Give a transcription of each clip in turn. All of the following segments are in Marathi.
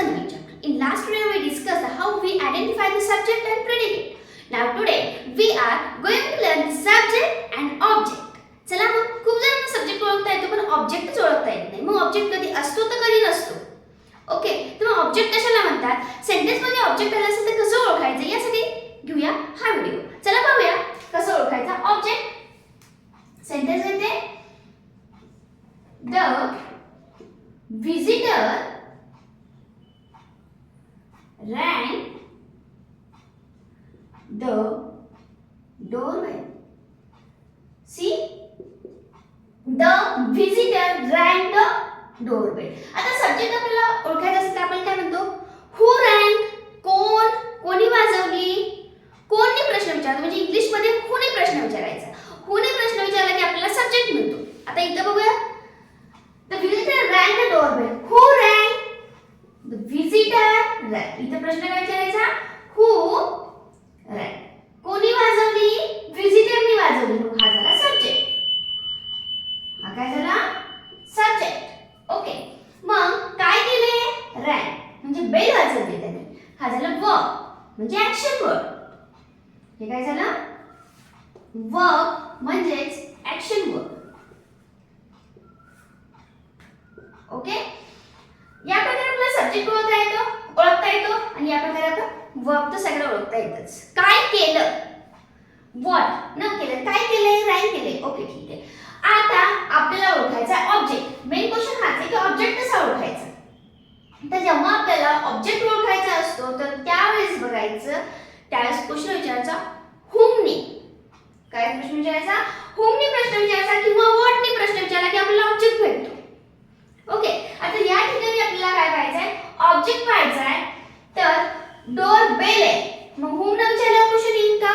the new chapter. In last video we discussed how we identify the subject and predicate. Now today we are going to learn the subject and object. चला मग खूप जणांना सब्जेक्ट ओळखता येतो पण ऑब्जेक्टच ओळखता येत नाही. मग ऑब्जेक्ट कधी असतो तर कधी नसतो. ओके, तर मग ऑब्जेक्ट कशाला म्हणतात? सेंटेन्स मध्ये ऑब्जेक्ट आला असेल तर कसं ओळखायचं यासाठी घेऊया हा व्हिडिओ. चला पाहूया कसं ओळखायचं ऑब्जेक्ट. सेंटेन्स मध्ये the visitor rang the doorbell. See, the visitor rang the doorbell. आता सब्जेक्ट आपल्याला ओळखायचं असेल तर आपण काय म्हणतो? who rang, कोण, कोणी वाजवली. कोणने प्रश्न विचारला म्हणजे इंग्लिश मध्ये who ने प्रश्न विचारायचा. who ने प्रश्न विचारला की आपल्याला सब्जेक्ट मिळतो. आता इथं बघूया, the visitor rang the doorbell. who rang? The visitor rang. इथं प्रश्न काय विचारायचा? who rang. कोणी वाजवली? विजिटरनी वाजवली. मग हा झाला सब्जेक्ट. हा काय झाला? सब्जेक्ट. ओके, मग काय केले? रँग म्हणजे बेल वाजवली त्याने. हा झाला वर्ब म्हणजे ऍक्शन वर्ड. हे काय झालं? वर्ब म्हणजेच ऍक्शन वर्ड. ओके, या प्रकारे आपल्याला सब्जेक्ट ओळखता येतो आणि या प्रकारे आपण वर्ब तर सगळं ओळखता येतच. काय केलं? व्हॉट न केलं. काय केलंय? रँग केले. ओके, ठीक आहे. आता आपल्याला ओळखायचा ऑब्जेक्ट. मेन क्वेश्चन हाच आहे की ऑब्जेक्ट कसा ओळखायचा. तर जेव्हा आपल्याला ऑब्जेक्ट ओळखायचा असतो तर त्यावेळेस बघायचं, त्यावेळेस प्रश्न विचारायचा whom-ने. काय प्रश्न विचारायचा? whom-ने प्रश्न विचारायचा किंवा what-ने प्रश्न विचारला की आपल्याला ऑब्जेक्ट भेटतो. ओके, आता या ठिकाणी आपल्याला काय पाहायचंय? ऑब्जेक्ट पाहायचंय. तर डोर बेल आहे, मग whom ने विचारल्यावर क्वेश्चन येईल का?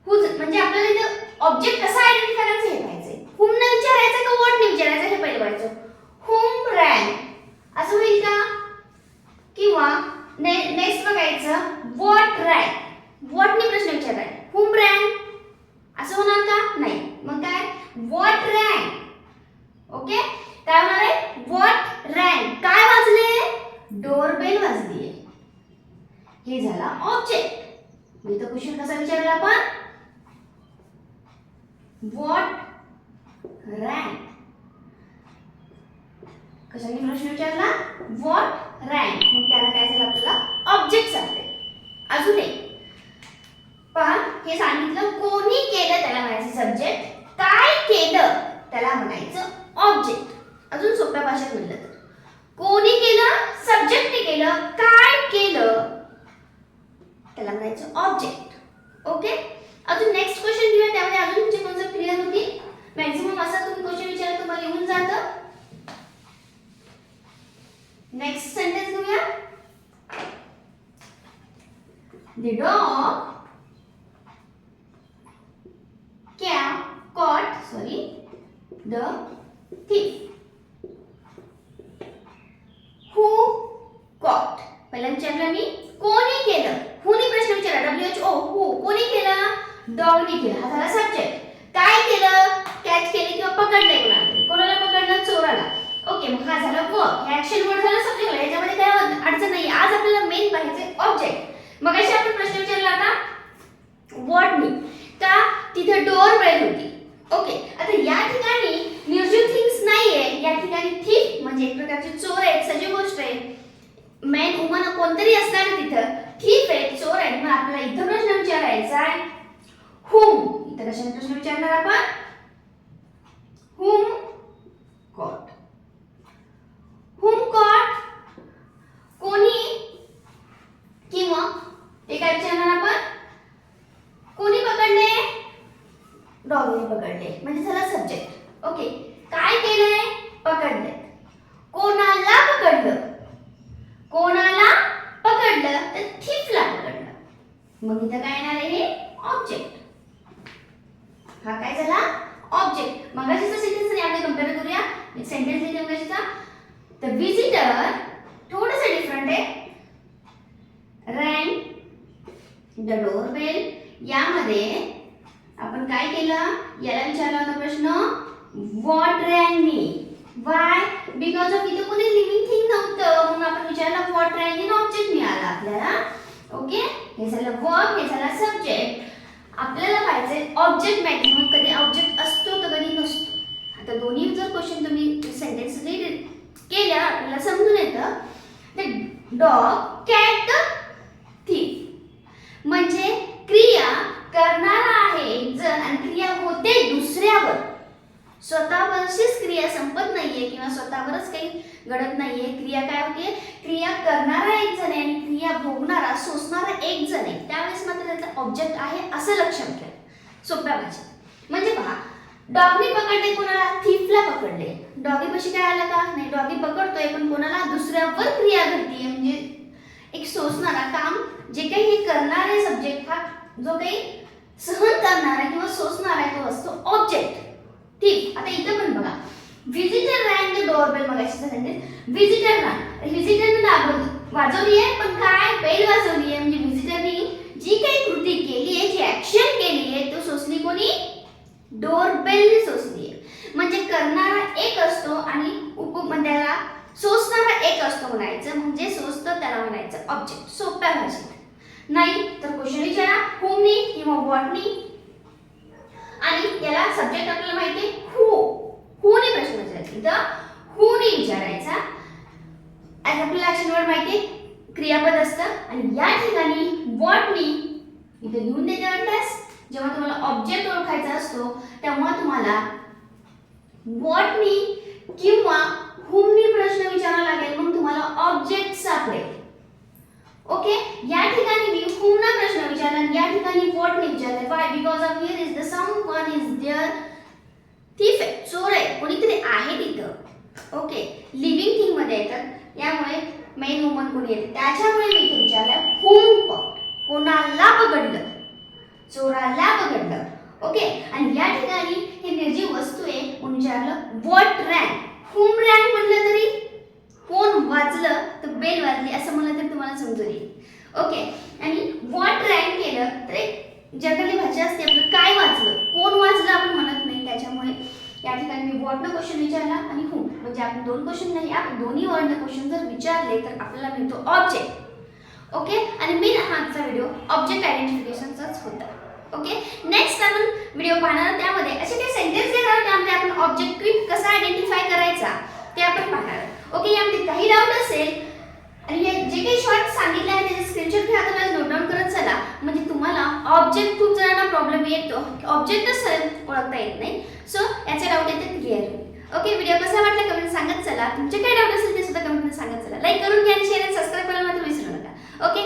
whose म्हणजे आपल्याला इथं ऑब्जेक्ट कसा आयडेंटिफाय करायचं हे पाहायचंय. whom ने विचारायचं का what ने विचारायचं हे पहिले पाहायचं. whom rang असं होईल का? किंवा नेक्स्ट बघायचं what rang. what ने प्रश्न विचारलाय, whom rang असं होणार का? नाही. मग काय? what rang. ओके, काय होणार आहे? what rang. काय वाजले? डोरबेल वाजली. हे झाला ऑब्जेक्ट. मग इथं क्वेश्चन कसा विचारला आपण? what rang. कशाने प्रश्न विचारला? what rang. मग त्याला काय झालं? आपल्याला ऑब्जेक्ट सांगते. अजून एक पहा, हे सांगितलं कोणी केलं त्याला म्हणायचं सब्जेक्ट. काय केलं त्याला म्हणायचं ऑब्जेक्ट. अजून सोप्या भाषेत म्हणलं तर कोणी केलं? सब्जेक्टने केलं. काय केलं त्याला म्हणायचं ऑब्जेक्ट. ओके, अजून नेक्स्ट क्वेश्चन घेऊया. त्यामध्ये अजून तुमचे कन्सेप्ट क्लिअर होतील. मॅक्सिमम असा तुम्ही क्वेश्चन विचारला तुम्हाला येऊन जातं. नेक्स्ट सेंटेन्स घेऊया. The dog caught the thief. Who caught? पहिला विचारलं मी कोणी केलं. who ने प्रश्न विचारला. WHO who. कोणी केलं? डॉगने केलं. हा झाला सब्जेक्ट. काय केलं? कॅच केले किंवा पकडले कोणाला. कोणाला पकडलं? चोराला. ओके, मग हा झाला वर्ब. हे ऍक्शन वर्ड झालं सब्जेक्ट. याच्यामध्ये काय अडचण नाही. आज आपल्याला मेन पाहिजे ऑब्जेक्ट. मगाशी आपण प्रश्न विचारला आता व्हॉट ने. का? तिथे डोर बेल होती. ओके, आता या ठिकाणी निर्जीव थिंग्स नाहीये. या ठिकाणी थिफ म्हणजे एक प्रकारचे चोर आहेत, सजीव गोष्ट आहे. मॅन वुमन कोणतरी असणार तिथं. थिफ आहे, चोर आहे. मग आपल्याला इथं प्रश्न विचारायचा आहे whom. इथं कशाने प्रश्न विचारणार आपण? whom caught. whom caught कोणी किंवा ते काय विचारणार आपण? कोणी पकडले? डॉगने पकडले म्हणजे झाला सब्जेक्ट. ओके, काय केलंय? पकडले. कोणाला पकडलं? कोणाला पकडलं तर थिफला पकडलं. मग इथं काय येणार आहे? हे ऑब्जेक्ट. हा काय झाला? ऑब्जेक्ट. मगाशीचा सेंटेन्स आणि आपण कंपेअर करूया. सेंटेन्स लिहिते मगाशीचा. द विजिटर थोडंसं डिफरंट आहे. rang the doorbell. यामध्ये आपण काय केलं? याला विचारला होता प्रश्न what rang me. Y because of इथे कोणी लिव्हिंग थिंग नव्हतं म्हणून आपण विचारला व्हॉट रँक इन ऑब्जेक्ट मिळाला आपल्याला. ओके, हे झालं वर्ब, हे झाला सब्जेक्ट. आपल्याला पाहिजे ऑब्जेक्ट मॅक्झिमम. कधी ऑब्जेक्ट असतो तर कधी नसतो. आता दोन्ही जर क्वेश्चन तुम्ही सेंटेन्स केल्या आपल्याला समजून येतं. डॉग कॅट द थीफ म्हणजे क्रिया करणारा आहे एक जण आणि क्रिया होते दुसऱ्यावर. स्वतःवरचीच क्रिया संपत नाहीये किंवा स्वतःवरच काही घडत नाहीये. क्रिया काय होते, क्रिया करणारा एक जण आहे आणि क्रिया भोगणारा सोसणारा एक जण आहे. त्यावेळेस मात्र त्याचा ऑब्जेक्ट आहे असं लक्षात घ्या सोप्या भाषेत. म्हणजे पहा, डॉगने पकडले कोणाला, थीफला पकडले. डॉगी पशी काय आलं का नाही, डॉगी पकडतोय पण कोणाला दुसऱ्यावर क्रिया घडतीये. म्हणजे एक सोसणारा काम जे काही हे करणारे सब्जेक्ट हा जो काही सहन करणारा किंवा सोसणारा तो असतो ऑब्जेक्ट. ठीक, आता इथं पण बघा, व्हिजिटर रॅंग द डोरबेल. मगाशी सेंटेन्स व्हिजिटर रॅंग, व्हिजिटरने वाजवली आहे पण काय बेल वाजवली आहे. म्हणजे व्हिजिटरनी जी काही कृती केली आहे, जी ऍक्शन केली आहे तो सोसली कोणी, डोरबेलने सोसली आहे. म्हणजे करणारा एक असतो आणि त्याला सोसणारा एक असतो म्हणायचं. म्हणजे सोसतं त्याला म्हणायचं ऑब्जेक्ट सोप्या भाषेत. नाही तर क्वेश्चन विचारा हुमनी किंवा व्हॉटनी आणि याला सब्जेक्ट आपल्याला माहिती आहे हूने प्रश्न विचारायचा. इथं हूने विचारायचा. आपल्याला ऍक्शन वर्ड माहिती आहे, क्रियापद असतं. आणि या ठिकाणी व्हॉटनी इथे लिहून देते वाटल्यास. जेव्हा तुम्हाला ऑब्जेक्ट ओळखायचा असतो तेव्हा तुम्हाला व्हॉटनी किंवा हुमनी प्रश्न विचारावा लागेल. मग तुम्हाला ऑब्जेक्ट सापडेल. ओके, या ठिकाणी मी हुमना प्रश्न विचारला आणि या ठिकाणी व्हॉटनी विचारलं. Why because of here is the someone is there. Thief आहे, चोर आहे, कोणीतरी आहे तिथं. ओके, लिव्हिंग थिंग मध्ये येतात यामुळे मेन वुमन कोणी येते त्याच्यामुळे मी इथे विचारलं हुम कॉट, कोणाला पकडलं, चोराला पकडलं. ओके, आणि या ठिकाणी हे निर्जीव वस्तू आहे म्हणून विचारलं व्हॉट रँक. हुम रँक म्हटलं तरी कोण वाजलं तर बेल वाजली असं म्हणलं तरी तुम्हाला समजून येईल. ओके, आणि व्हॉट रँक केलं तर एक जनरली भाषा असते आपलं काय वाजलं, कोण वाजलं आपण म्हणत नाही. त्याच्यामुळे या ठिकाणी मी व्हॉटनं क्वेश्चन विचारला आणि हुम म्हणजे आपण दोन क्वेश्चन नाही, आपण दोन्ही वर्डनं क्वेश्चन जर विचारले तर आपल्याला मिळतो ऑब्जेक्ट. ओके, आणि मेन हा आजचा व्हिडिओ ऑब्जेक्ट आयडेंटिफिकेशनचाच होता. ओके, नेक्स्ट आपण व्हिडिओ पाहणार त्यामध्ये असे काही सेंटेन्स देणार त्यामध्ये आपण ऑब्जेक्ट क्विक कसा आयडेंटिफाय करायचा ते आपण पाहणार. ओके, यामध्ये काही डाऊट असेल आणि हे जे काही शॉर्ट सांगितले आहे त्याचे स्क्रीनशॉट घ्या, तुम्हाला नोट डाऊन करत चला. म्हणजे तुम्हाला ऑब्जेक्ट खूप जणांना प्रॉब्लेम येतो, ऑब्जेक्टच ओळखता येत नाही. सो याचे डाऊट येते क्लिअर होईल. ओके, व्हिडिओ कसा वाटला कमेंट सांगत चला. तुमचे काय डाऊट असेल ते सुद्धा कमेंटमध्ये सांगत चला. लाईक करून घ्या आणि शेअर आणि सबस्क्राईब करायला मात्र विसरू नका. ओके.